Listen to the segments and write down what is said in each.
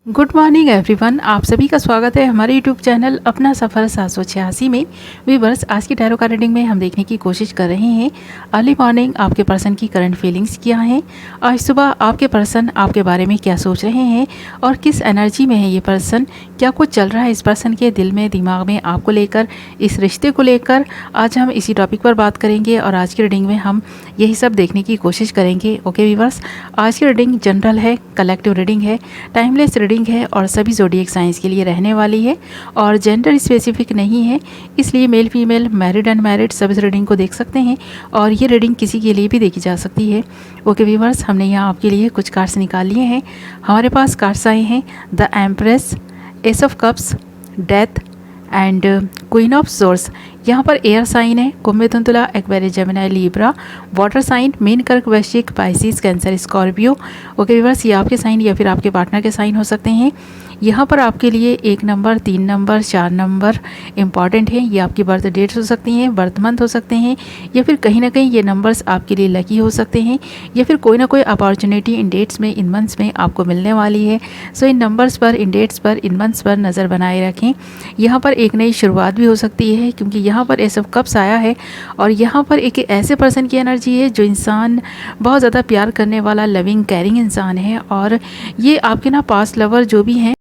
Good morning everyone. आप सभी का स्वागत है हमारे यूट्यूब चैनल अपना सफ़र 786 में। व्यूअर्स, आज की टैरो कार्ड रीडिंग में हम देखने की कोशिश कर रहे हैं अर्ली मॉर्निंग आपके पर्सन की करंट फीलिंग्स क्या हैं, आज सुबह आपके पर्सन आपके बारे में क्या सोच रहे हैं और किस एनर्जी में है ये पर्सन, क्या कुछ चल रहा है इस पर्सन के दिल में दिमाग में आपको लेकर, इस रिश्ते को लेकर। आज हम इसी टॉपिक पर बात करेंगे और आज की रीडिंग में हम यही सब देखने की कोशिश करेंगे। ओके व्यूअर्स, आज की रीडिंग जनरल है, कलेक्टिव रीडिंग है, टाइमलेस रीडिंग है और सभी ज़ोडिएक साइंस के लिए रहने वाली है और जेंडर स्पेसिफिक नहीं है, इसलिए मेल फीमेल मैरिड अनमैरिड सब इस रीडिंग को देख सकते हैं और ये रीडिंग किसी के लिए भी देखी जा सकती है। ओके व्यूअर्स, हमने यहाँ आपके लिए कुछ कार्ड्स निकाल लिए हैं। हमारे पास कार्ड्स आए हैं the empress, ace of cups, death and queen of swords. यहाँ पर एयर साइन है, कुंभ मिथुन तुला Aquarius Gemini Libra. Water sign मीन कर्क वृश्चिक Pisces Cancer Scorpio. Okay viewers, ये आपके साइन या फिर आपके पार्टनर के साइन हो सकते हैं। यहाँ पर आपके लिए 1 नंबर, 3 नंबर, 4 नंबर इंपॉर्टेंट है। ये आपकी बर्थ डेट्स हो सकती हैं, बर्थ मंथ हो सकते हैं या फिर कहीं ना कहीं ये नंबर्स आपके लिए लकी हो सकते हैं या फिर कोई ना कोई अपॉर्चुनिटी इन डेट्स में, इन मंथ्स में आपको मिलने वाली है। सो इन नंबर्स पर, इन डेट्स पर, इन मंथ्स पर नज़र बनाए रखें। यहाँ पर एक नई शुरुआत भी हो सकती है क्योंकि यहाँ पर एस ऑफ कप्स आया है और यहाँ पर एक ऐसे पर्सन की एनर्जी है जो इंसान बहुत ज़्यादा प्यार करने वाला, लविंग केयरिंग इंसान है और ये आपके ना पास्ट लवर जो भी हैं,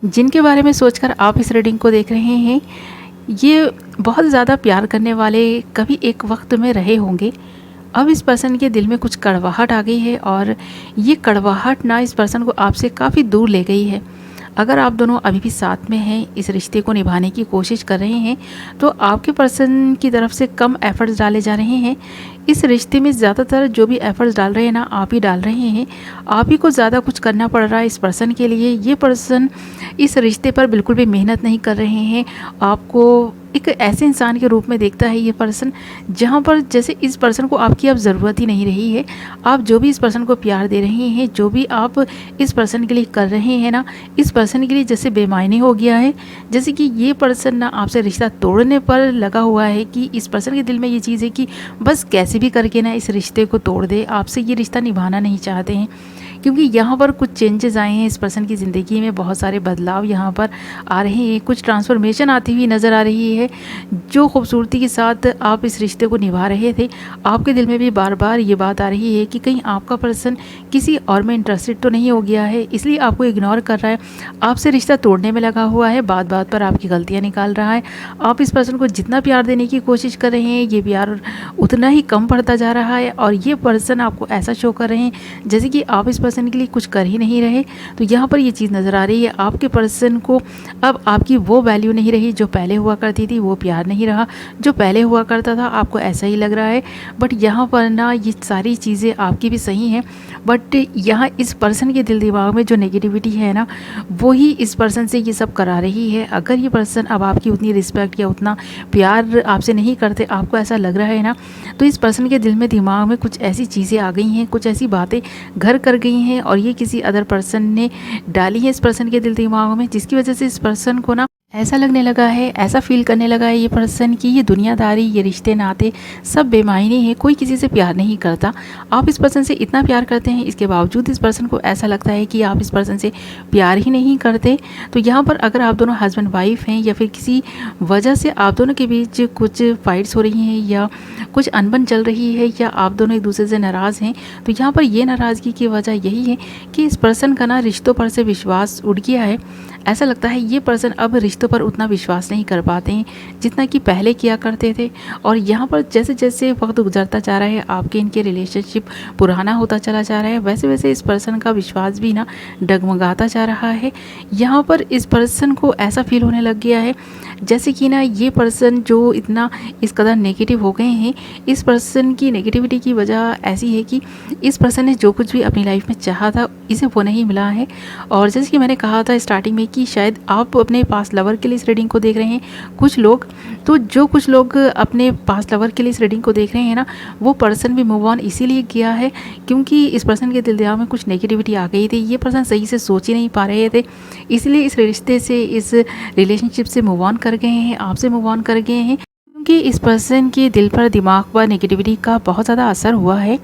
जिनके बारे में सोचकर आप इस रीडिंग को देख रहे हैं, ये बहुत ज़्यादा प्यार करने वाले कभी एक वक्त में रहे होंगे। अब इस पर्सन के दिल में कुछ कड़वाहट आ गई है और ये कड़वाहट ना इस पर्सन को आपसे काफ़ी दूर ले गई है। अगर आप दोनों अभी भी साथ में हैं, इस रिश्ते को निभाने की कोशिश कर रहे हैं, तो आपके पर्सन की तरफ से कम एफर्ट्स डाले जा रहे हैं। इस रिश्ते में ज़्यादातर जो भी एफर्ट्स डाल रहे हैं ना, आप ही डाल रहे हैं। आप ही को ज़्यादा कुछ करना पड़ रहा है इस पर्सन के लिए। ये पर्सन इस रिश्ते पर बिल्कुल भी मेहनत नहीं कर रहे हैं। आपको एक ऐसे इंसान के रूप में देखता है ये पर्सन, जहाँ पर जैसे इस पर्सन को आपकी अब ज़रूरत ही नहीं रही है। आप जो भी इस पर्सन को प्यार दे रहे हैं, जो भी आप इस पर्सन के लिए कर रहे हैं ना, इस पर्सन के लिए जैसे बेमायने हो गया है। जैसे कि ये पर्सन ना आपसे रिश्ता तोड़ने पर लगा हुआ है कि इस पर्सन के दिल में ये चीज़ है कि बस कैसे भी करके ना इस रिश्ते को तोड़ दे, आपसे ये रिश्ता निभाना नहीं चाहते हैं क्योंकि यहाँ पर कुछ चेंजेस आए हैं इस पर्सन की ज़िंदगी में। बहुत सारे बदलाव यहाँ पर आ रहे हैं, कुछ ट्रांसफॉर्मेशन आती हुई नज़र आ रही है। जो खूबसूरती के साथ आप इस रिश्ते को निभा रहे थे, आपके दिल में भी बार बार ये बात आ रही है कि कहीं आपका पर्सन किसी और में इंटरेस्टेड तो नहीं हो गया है, इसलिए आपको इग्नोर कर रहा है, आपसे रिश्ता तोड़ने में लगा हुआ है, बात बात पर आपकी गलतियाँ निकाल रहा है। आप इस पर्सन को जितना प्यार देने की कोशिश कर रहे हैं, ये प्यार उतना ही कम पड़ता जा रहा है और ये पर्सन आपको ऐसा शो कर रहे हैं जैसे कि आप इस पर्सन के लिए कुछ कर ही नहीं रहे। तो यहाँ पर ये चीज़ नज़र आ रही है, आपके पर्सन को अब आपकी वो वैल्यू नहीं रही जो पहले हुआ करती थी, वो प्यार नहीं रहा जो पहले हुआ करता था। आपको ऐसा ही लग रहा है, बट यहाँ पर ना ये सारी चीज़ें आपकी भी सही हैं, बट यहाँ इस पर्सन के दिल दिमाग में जो नेगेटिविटी है ना, वो ही इस पर्सन से ये सब करा रही है। अगर ये पर्सन अब आपकी उतनी रिस्पेक्ट या उतना प्यार आपसे नहीं करते, आपको ऐसा लग रहा है ना, तो इस पर्सन के दिल में दिमाग में कुछ ऐसी चीज़ें आ गई हैं, कुछ ऐसी बातें घर कर गई हैं और ये किसी अदर पर्सन ने डाली है इस पर्सन के दिल दिमाग में, जिसकी वजह से इस पर्सन को ना ऐसा लगने लगा है, ऐसा फील करने लगा है ये पर्सन कि ये दुनियादारी, ये रिश्ते नाते सब बेमायने हैं, कोई किसी से प्यार नहीं करता। आप इस पर्सन से इतना प्यार करते हैं, इसके बावजूद इस पर्सन को ऐसा लगता है कि आप इस पर्सन से प्यार ही नहीं करते। तो यहाँ पर अगर आप दोनों हस्बैंड वाइफ हैं या फिर किसी वजह से आप दोनों के बीच कुछ फाइट्स हो रही हैं या कुछ अनबन चल रही है या आप दोनों एक दूसरे से नाराज़ हैं, तो यहाँ पर ये नाराज़गी की वजह यही है कि इस पर्सन का ना रिश्तों पर से विश्वास उठ गया है। ऐसा लगता है ये पर्सन अब रिश्तों पर उतना विश्वास नहीं कर पाते हैं जितना कि पहले किया करते थे और यहाँ पर जैसे जैसे वक्त गुजरता जा रहा है, आपके इनके रिलेशनशिप पुराना होता चला जा रहा है, वैसे वैसे इस पर्सन का विश्वास भी ना डगमगाता जा रहा है। यहाँ पर इस पर्सन को ऐसा फील होने लग गया है जैसे कि ना ये पर्सन जो इतना इस कदर नेगेटिव हो गए हैं, इस पर्सन की नेगेटिविटी की वजह ऐसी है कि इस पर्सन ने जो कुछ भी अपनी लाइफ में चाहा था, इसे वो नहीं मिला है। और जैसे कि मैंने कहा था स्टार्टिंग में कि शायद आप अपने पास्ट लवर के लिए इस रीडिंग को देख रहे हैं कुछ लोग, तो जो कुछ लोग अपने पास्ट लवर के लिए इस रीडिंग को देख रहे हैं ना, वो पर्सन भी मूव ऑन इसीलिए किया है क्योंकि इस पर्सन के दिल दिमाग में कुछ नेगेटिविटी आ गई थी। ये पर्सन सही से सोच ही नहीं पा रहे थे, इसलिए इस रिश्ते से, इस रिलेशनशिप से मूव ऑन कर गए हैं, आपसे मूव ऑन कर गए हैं क्योंकि इस पर्सन के दिल पर, दिमाग पर नेगेटिविटी का बहुत ज़्यादा असर हुआ है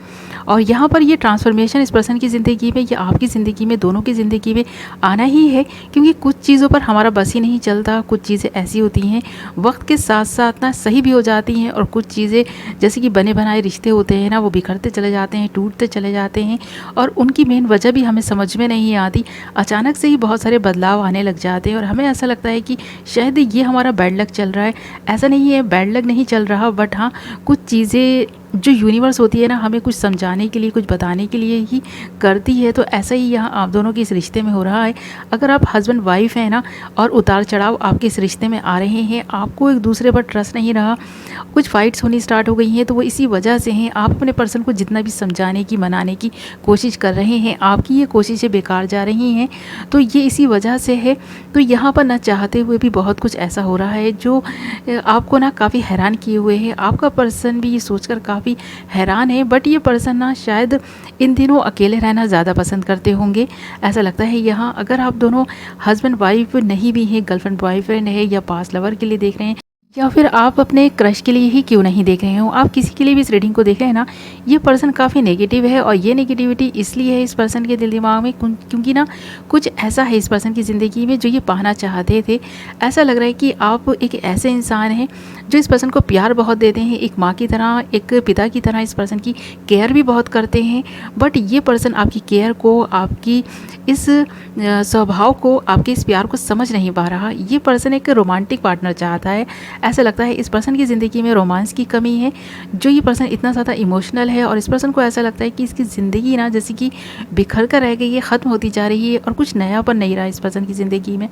और यहाँ पर ये ट्रांसफॉर्मेशन इस पर्सन की ज़िंदगी में या आपकी ज़िंदगी में, दोनों की ज़िंदगी में आना ही है, क्योंकि कुछ चीज़ों पर हमारा बस ही नहीं चलता। कुछ चीज़ें ऐसी होती हैं वक्त के साथ साथ ना सही भी हो जाती हैं, और कुछ चीज़ें जैसे कि बने बनाए रिश्ते होते हैं ना, वो बिखरते चले जाते हैं, टूटते चले जाते हैं, और उनकी मेन वजह भी हमें समझ में नहीं आती। अचानक से ही बहुत सारे बदलाव आने लग जाते हैं और हमें ऐसा लगता है कि शायद ये हमारा बैड लक चल रहा है। ऐसा नहीं है, बैड लक नहीं चल रहा, बट हाँ, कुछ चीज़ें जो यूनिवर्स होती है ना, हमें कुछ समझाने के लिए, कुछ बताने के लिए ही करती है। तो ऐसा ही यहाँ आप दोनों के इस रिश्ते में हो रहा है। अगर आप हस्बैंड वाइफ हैं ना, और उतार चढ़ाव आपके इस रिश्ते में आ रहे हैं, आपको एक दूसरे पर ट्रस्ट नहीं रहा, कुछ फाइट्स होनी स्टार्ट हो गई हैं, तो वो इसी वजह से हैं। आप अपने पर्सन को जितना भी समझाने की, मनाने की कोशिश कर रहे हैं, आपकी ये कोशिशें बेकार जा रही हैं, तो ये इसी वजह से है। तो यहाँ पर ना चाहते हुए भी बहुत कुछ ऐसा हो रहा है जो आपको ना काफ़ी हैरान किए हुए है। आपका पर्सन भी ये सोचकर काफ़ी हैरान है, बट ये पर्सन ना शायद इन दिनों अकेले रहना ज़्यादा पसंद करते होंगे, ऐसा लगता है यहाँ। अगर आप दोनों हस्बैंड वाइफ नहीं भी हैं, गर्लफ्रेंड बॉयफ्रेंड है, या पास लवर के लिए देख रहे हैं, या फिर आप अपने क्रश के लिए ही क्यों नहीं देख रहे हो, आप किसी के लिए भी इस रीडिंग को देख रहे हैं ना, ये पर्सन काफ़ी नेगेटिव है। और ये नेगेटिविटी इसलिए है इस पर्सन के दिल दिमाग में क्योंकि ना कुछ ऐसा है इस पर्सन की ज़िंदगी में जो ये पाना चाहते थे। ऐसा लग रहा है कि आप एक ऐसे इंसान हैं जो इस पर्सन को प्यार बहुत देते हैं, एक माँ की तरह, एक पिता की तरह इस पर्सन की केयर भी बहुत करते हैं। बट ये पर्सन आपकी केयर को, आपकी इस स्वभाव को, आपके इस प्यार को समझ नहीं पा रहा। ये पर्सन एक रोमांटिक पार्टनर चाहता है। ऐसा लगता है इस पर्सन की ज़िंदगी में रोमांस की कमी है, जो ये पर्सन इतना ज़्यादा इमोशनल है, और इस पर्सन को ऐसा लगता है कि इसकी ज़िंदगी ना जैसे कि बिखर कर रह गई है, ख़त्म होती जा रही है, और कुछ नयापन नहीं रहा इस पर्सन की ज़िंदगी में।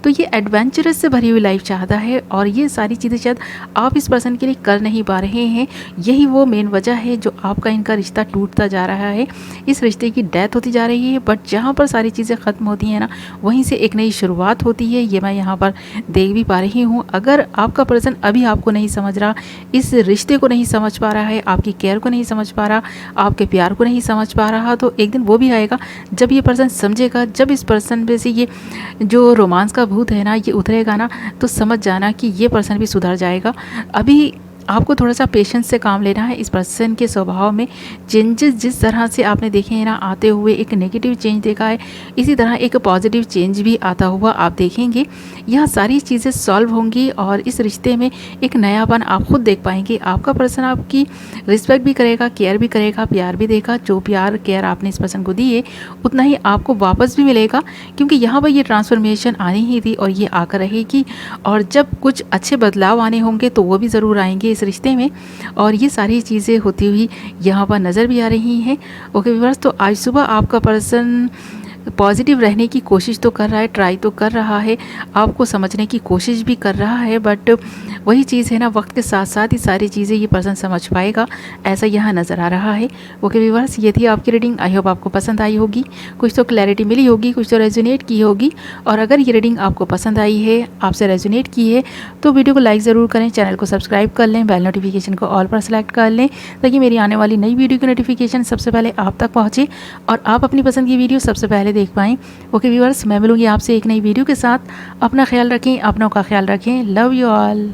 तो ये एडवेंचरस से भरी हुई लाइफ चाहता है, और ये सारी चीज़ें शायद आप इस पर्सन के लिए कर नहीं पा रहे हैं। यही वो मेन वजह है जो आपका इनका रिश्ता टूटता जा रहा है, इस रिश्ते की डेथ होती जा रही है। बट जहाँ पर सारी चीज़ें ख़त्म होती हैं ना, वहीं से एक नई शुरुआत होती है, ये मैं यहाँ पर देख भी पा रही हूँ। अगर आपका पर्सन अभी आपको नहीं समझ रहा, इस रिश्ते को नहीं समझ पा रहा है, आपकी केयर को नहीं समझ पा रहा, आपके प्यार को नहीं समझ पा रहा, तो एक दिन वो भी आएगा जब ये पर्सन समझेगा। जब इस पर्सन पे से ये जो रोमांस का भूत है ना, ये उतरेगा ना, तो समझ जाना कि ये पर्सन भी सुधर जाएगा। अभी आपको थोड़ा सा पेशेंस से काम लेना है। इस पर्सन के स्वभाव में चेंजेस जिस तरह से आपने देखे हैं ना आते हुए, एक नेगेटिव चेंज देखा है, इसी तरह एक पॉजिटिव चेंज भी आता हुआ आप देखेंगे। यह सारी चीज़ें सॉल्व होंगी और इस रिश्ते में एक नयापन आप खुद देख पाएंगे। आपका पर्सन आपकी रिस्पेक्ट भी करेगा, केयर भी करेगा, प्यार भी देगा। जो प्यार केयर आपने इस पर्सन को दिए, उतना ही आपको वापस भी मिलेगा, क्योंकि यहाँ पर ये ट्रांसफॉर्मेशन आनी ही थी और ये आकर रहेगी। और जब कुछ अच्छे बदलाव आने होंगे तो वो भी ज़रूर आएंगे इस रिश्ते में, और ये सारी चीज़ें होती हुई यहाँ पर नज़र भी आ रही हैं। ओके व्यूअर्स, तो आज सुबह आपका पर्सन पॉजिटिव रहने की कोशिश तो कर रहा है, ट्राई तो कर रहा है, आपको समझने की कोशिश भी कर रहा है, बट वही चीज़ है ना, वक्त के साथ साथ ही सारी चीज़ें ये पर्सन समझ पाएगा, ऐसा यहाँ नज़र आ रहा है। ओके व्यूअर्स, ये थी आपकी रीडिंग। आई होप आपको पसंद आई होगी, कुछ तो क्लैरिटी मिली होगी, कुछ तो रेजोनेट की होगी। और अगर ये रीडिंग आपको पसंद आई है, आपसे रेजोनेट की है, तो वीडियो को लाइक ज़रूर करें, चैनल को सब्सक्राइब कर लें, बेल नोटिफिकेशन को ऑल पर सेलेक्ट कर लें, ताकि मेरी आने वाली नई वीडियो की नोटिफिकेशन सबसे पहले आप तक पहुँचे और आप अपनी पसंद की वीडियो सबसे पहले देख पाएँ। ओके व्यूअर्स, मैं मिलूंगी आपसे एक नई वीडियो के साथ। अपना ख्याल रखें, अपनों का ख्याल रखें। Love you all.